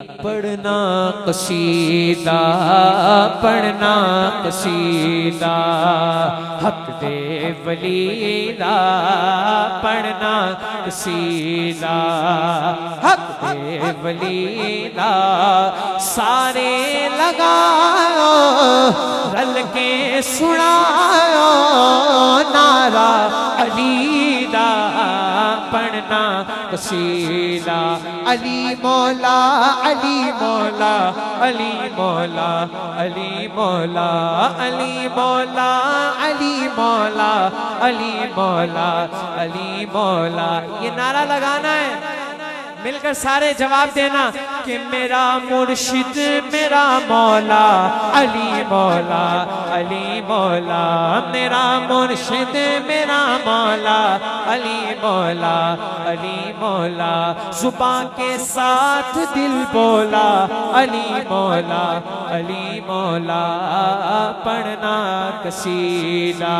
पढ़ना कसीदा पढ़ना कसीदा हक दे वलीदा पढ़ना कसीदा हक दे वलीदा सारे लगाओ रल के सुनाओ नारा अलीदा पढ़ना कसीदा अली मौला अली मौला अली मौला अली मौला अली मौला अली मौला अली मौला अली मौला। ये नारा लगाना है, मिलकर सारे जवाब देना कि मेरा मुर्शिद मेरा मौला अली मौला अली मौला मेरा मुर्शिद मेरा मौला अली मौला अली मौला। जुबान के साथ दिल बोला अली मौला अली मौला पढ़ना कसीदा।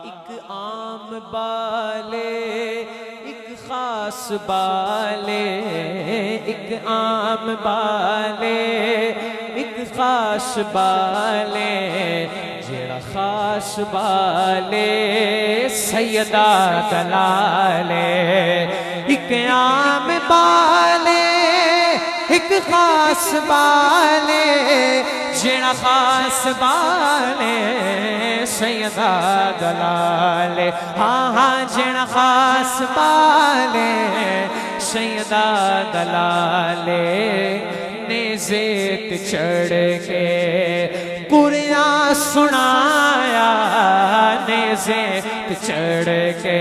एक आम बाले खास बाले एक आम बाले एक खास बाले जेड़ा खास बाले सैयदा दलाले। एक आम बाले एक खास बाले जेड़ा खास बाले सैयदा दलाले। हाँ हाँ जेड़ा खास बाले सैयदा दलाले। नेज़ेत चढ़ के कुरान सुनाया नेज़ेत चढ़ के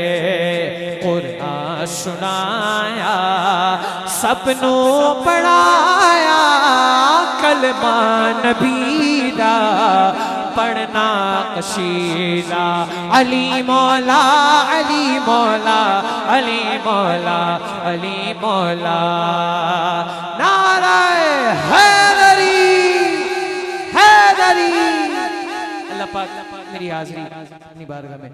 कुरान सुनाया सबनू पढ़ाया कलमा नबी दा पढ़ना कसीदा। अली मौला अली मौला अली मौला अली मौला। नाराए हैदरी हैदरी। अल्लाह पाक मेरी हाज़री अपनी बारगाह में